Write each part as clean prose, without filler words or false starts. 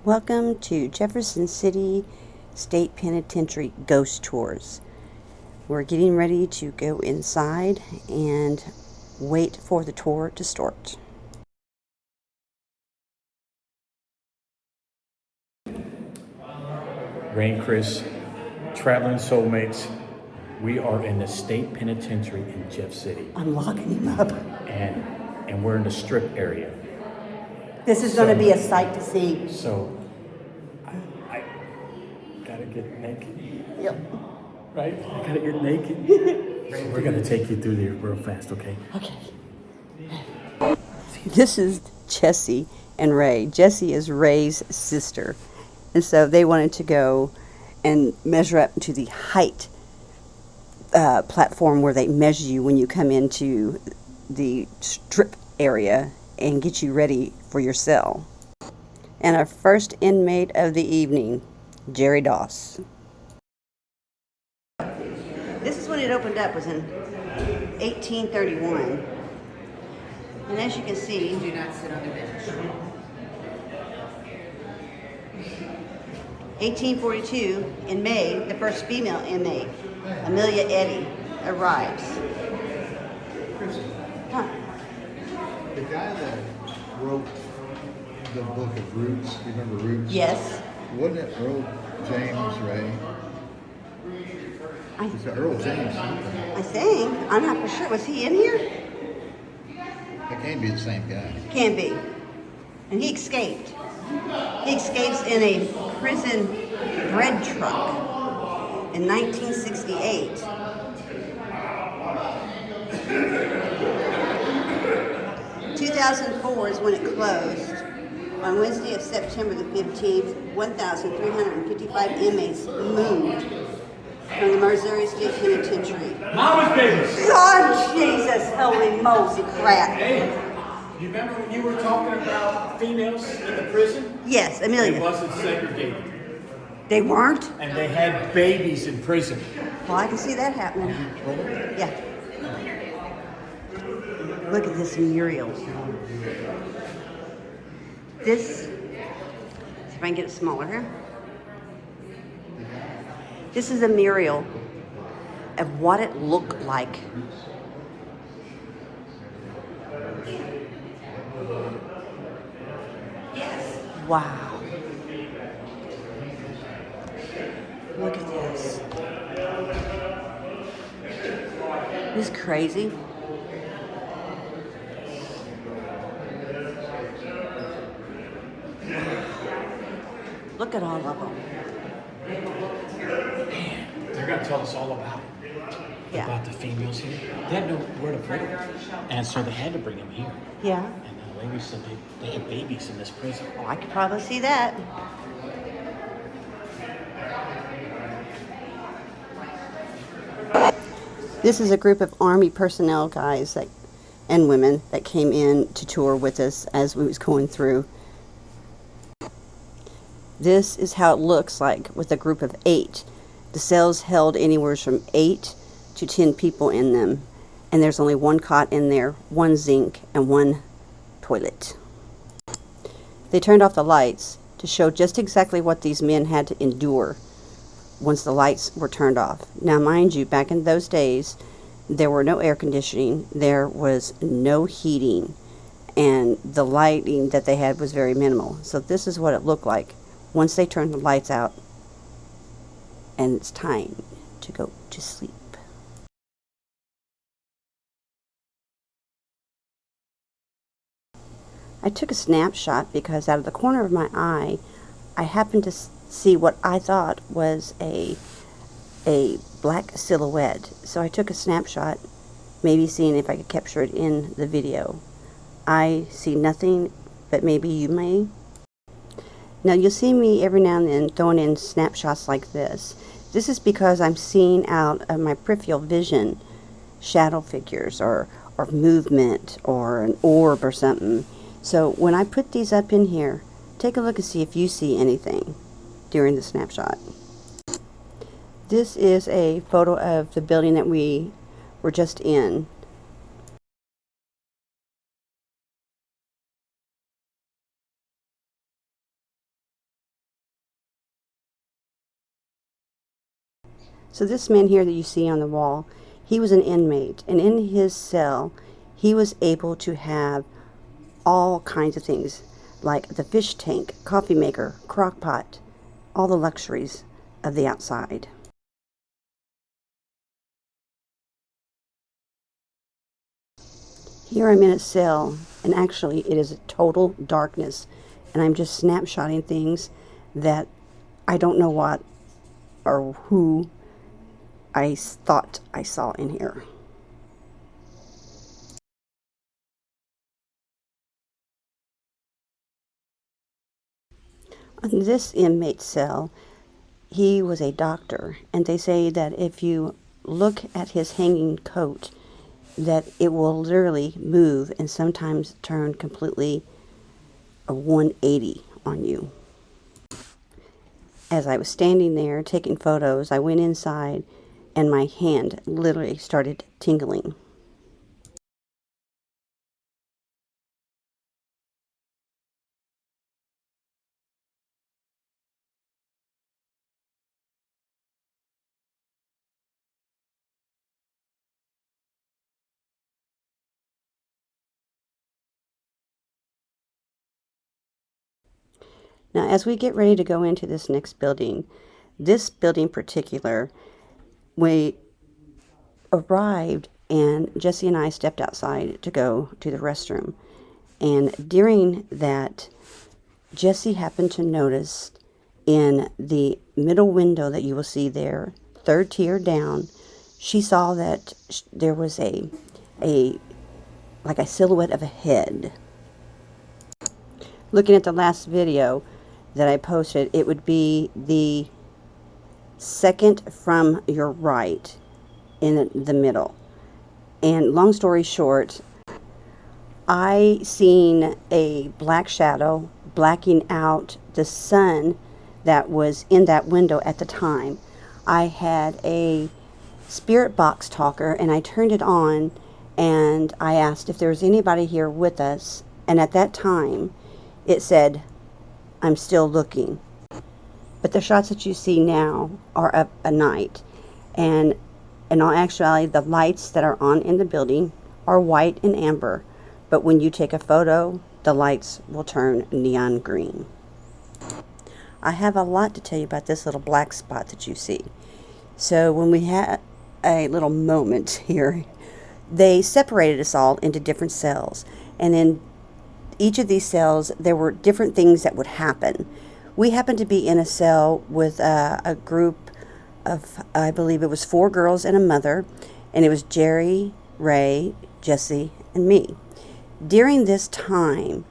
Welcome to Jefferson City State Penitentiary Ghost Tours. We're getting ready to go inside and wait for the tour to start. Rain Chris, traveling soulmates. We are in the state penitentiary in Jeff City. I'm locking him up. And we're in the strip area. This is going to be a sight to see. So I gotta get naked. Yep. Right? I gotta get naked. So we're gonna take you through there real fast, okay? Okay. This is Jessie and Ray. Jessie is Ray's sister. And so they wanted to go and measure up to the height platform where they measure you when you come into the strip area and get you ready for your cell. And our first inmate of the evening, Jerry Doss. This is when it opened up, was in 1831. And as you can see, Do not sit on the bench. 1842, in May, the first female inmate, Amelia Eddy, arrives. Huh. The guy that wrote the book of Roots, you remember Roots? Yes. Wasn't it Earl James Ray? It's Earl James something. I think. I'm not for sure. Was he in here? That can't be the same guy. Can be. And he escaped. He escapes in a prison bread truck in 1968. In 2004 is when it closed. On Wednesday of September the 15th, 1,355 inmates moved from the Missouri State Penitentiary. Mama's babies! God, Jesus, holy Mosey crap. Hey, you remember when you were talking about females in the prison? Yes, It Amelia. wasn't segregated. They weren't? And they had babies in prison. Well, I can see that happening. Yeah. Look at this mural. This, see if I can get it smaller here. This is a mural of what it looked like. Wow. Look at this. This is crazy. Look at all of them. They're gonna tell us all about it. Yeah. About the females here. They had nowhere to put them. And so they had to bring them here. Yeah. And the lady said they had babies in this prison. Oh, I could probably see that. This is a group of Army personnel guys and women that came in to tour with us as we was going through. This is how it looks like with a group of 8. The cells held anywhere from 8 to 10 people in them. And there's only one cot in there, one zinc, and one toilet. They turned off the lights to show just exactly what these men had to endure once the lights were turned off. Now, mind you, back in those days, there were no air conditioning, there was no heating, and the lighting that they had was very minimal. So this is what it looked like once they turned the lights out, and it's time to go to sleep. I took a snapshot because out of the corner of my eye, I happened to see what I thought was a black silhouette. So I took a snapshot, maybe seeing if I could capture it in the video. I see nothing, but maybe you may. Now you'll see me every now and then throwing in snapshots like this. This is because I'm seeing out of my peripheral vision shadow figures or movement or an orb or something. So when I put these up in here, take a look and see if you see anything during the snapshot. This is a photo of the building that we were just in. So this man here that you see on the wall, he was an inmate, and in his cell, he was able to have all kinds of things, like the fish tank, coffee maker, crock pot, all the luxuries of the outside. Here I'm in a cell, and actually it is total darkness, and I'm just snapshotting things that I don't know what or who I thought I saw in here. On this inmate cell, he was a doctor, and they say that if you look at his hanging coat, that it will literally move and sometimes turn completely a 180 on you. As I was standing there taking photos, I went inside and my hand literally started tingling. Now, as we get ready to go into this next building, this building in particular, we arrived and Jesse and I stepped outside to go to the restroom. And during that, Jesse happened to notice in the middle window that you will see there, third tier down, she saw that there was like a silhouette of a head. Looking at the last video that I posted, it would be the second from your right in the middle. And long story short, I seen a black shadow blacking out the sun that was in that window at the time. I had a spirit box talker and I turned it on and I asked if there was anybody here with us, and at that time it said, "I'm still looking." But the shots that you see now are of a night, and in all actuality the lights that are on in the building are white and amber, but when you take a photo the lights will turn neon green. I have a lot to tell you about this little black spot that you see. So when we had a little moment here, they separated us all into different cells, and in each of these cells there were different things that would happen. We happened to be in a cell with a group of, I believe it was 4 girls and a mother, and it was Jerry, Ray, Jesse, and me. During this time,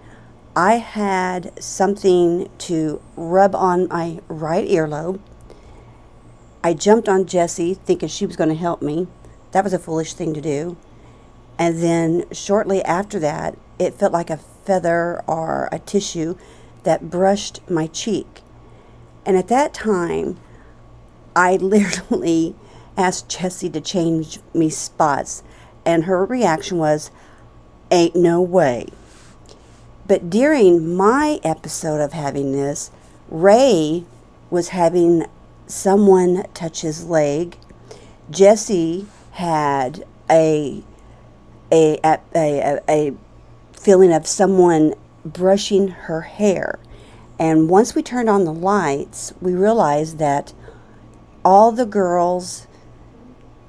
I had something to rub on my right earlobe. I jumped on Jessie thinking she was going to help me. That was a foolish thing to do. And then shortly after that, it felt like a feather or a tissue that brushed my cheek. And at that time, I literally asked Jessie to change me spots, and her reaction was, "Ain't no way." But during my episode of having this, Ray was having someone touch his leg. Jesse had a feeling of someone brushing her hair. And once we turned on the lights, we realized that all the girls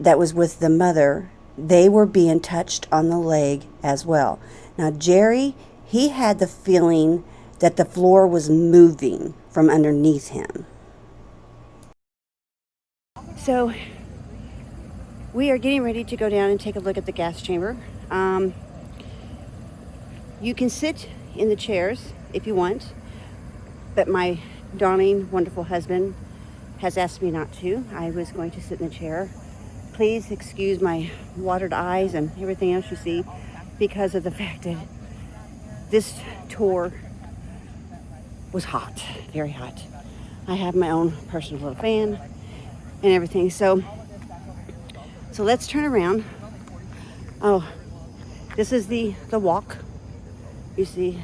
that was with the mother, they were being touched on the leg as well. Now Jerry, he had the feeling that the floor was moving from underneath him. So we are getting ready to go down and take a look at the gas chamber. You can sit in the chairs if you want, but my darling, wonderful husband has asked me not to. I was going to sit in the chair. Please excuse my watered eyes and everything else you see because of the fact that this tour was hot, very hot. I have my own personal little fan and everything. So let's turn around. Oh, this is the walk. You see,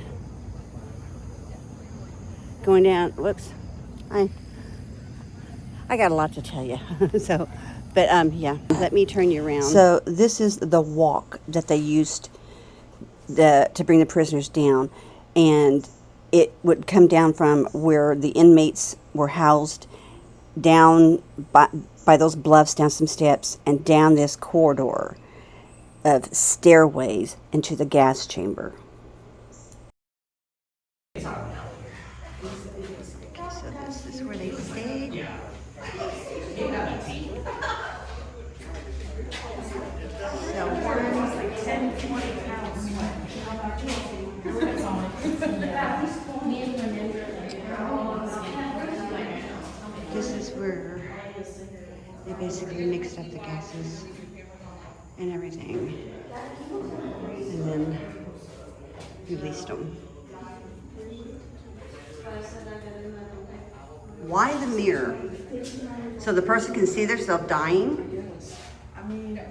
going down. Whoops. I got a lot to tell you. So, but yeah, let me turn you around. So this is the walk that they used to bring the prisoners down, and it would come down from where the inmates were housed down by those bluffs, down some steps, and down this corridor of stairways into the gas chamber. So this is where they stayed. So this is where they basically mixed up the gases and everything, and then released them. Why the mirror? So the person can see themselves dying? I mean, I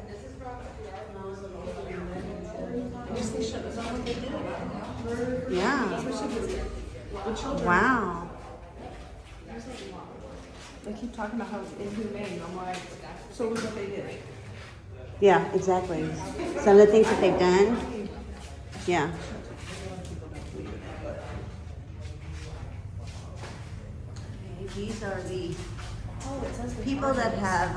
guess they should. Is that what they did? Yeah. The children. Wow. They keep talking about how it's inhumane. I'm like, so look what they did. Yeah, exactly. Some of the things that they've done. Yeah. These are the people that have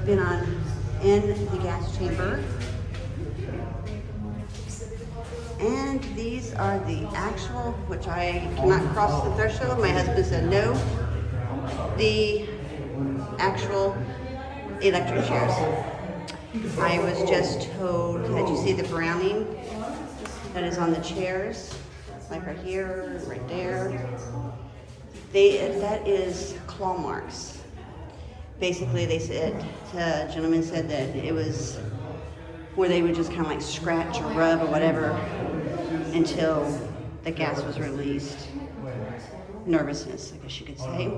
been in the gas chamber. And these are the actual, which I cannot cross the threshold. My husband said no. The actual electric chairs. I was just told, did you see the browning that is on the chairs? Like right here, right there. That is claw marks. Basically, they said, the gentleman said that it was where they would just kind of like scratch or rub or whatever until the gas was released. Nervousness, I guess you could say.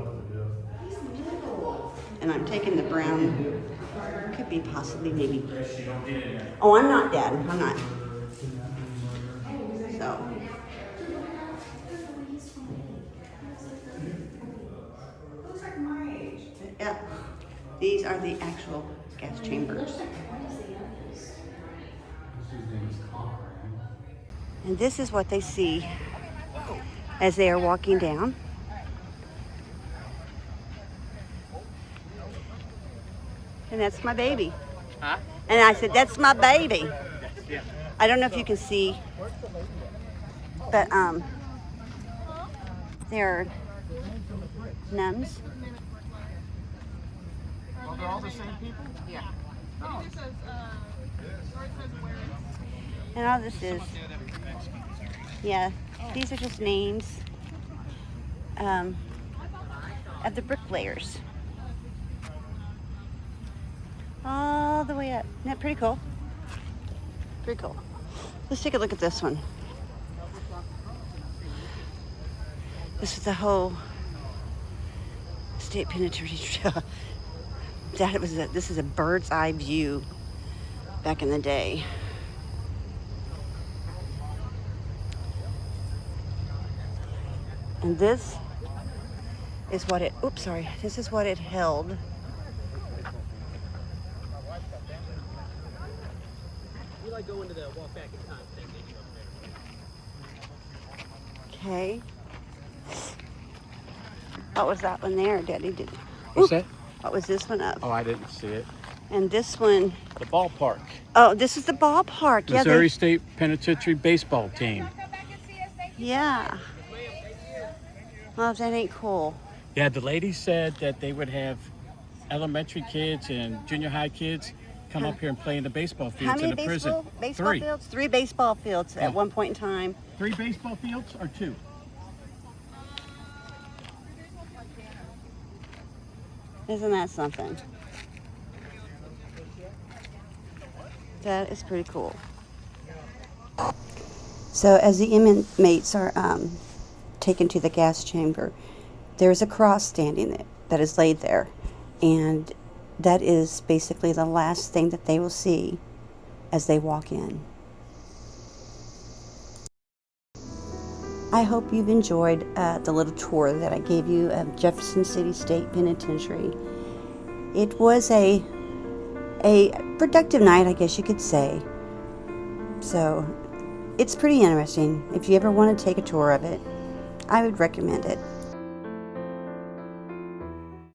And I'm taking the brown, could be possibly maybe. Oh, I'm not dead. I'm not. So. Yeah, these are the actual gas chambers. And this is what they see as they are walking down. And that's my baby. Huh? And I said, that's my baby. Yeah. I don't know if you can see, but they're nuns. Well, they're all the same people? Yeah. Oh. And all this is, yeah, these are just names of the bricklayers. All the way up. Isn't that pretty cool? Pretty cool. Let's take a look at this one. This is the whole state penitentiary. This is a bird's eye view back in the day. And this is what it, this is what it held. You like go into the walk back in time thing, did you? Okay. What was that one there, Daddy? What's that? What was this one up? Oh, I didn't see it. And this one, The ballpark. oh, this is the ballpark. Yeah, Missouri State Penitentiary baseball team. yeah. Well, that ain't cool. Yeah, the lady said that they would have elementary kids and junior high kids come up here and play in the baseball How fields in many the prison. baseball Three. fields? 3 baseball fields Yeah. at one point in time. 3 baseball fields or 2? Isn't that something? That is pretty cool. So as the inmates are taken to the gas chamber, there's a cross standing there that is laid there, and that is basically the last thing that they will see as they walk in. I hope you've enjoyed the little tour that I gave you of Jefferson City State Penitentiary. It was a productive night, I guess you could say. So it's pretty interesting. If you ever want to take a tour of it, I would recommend it.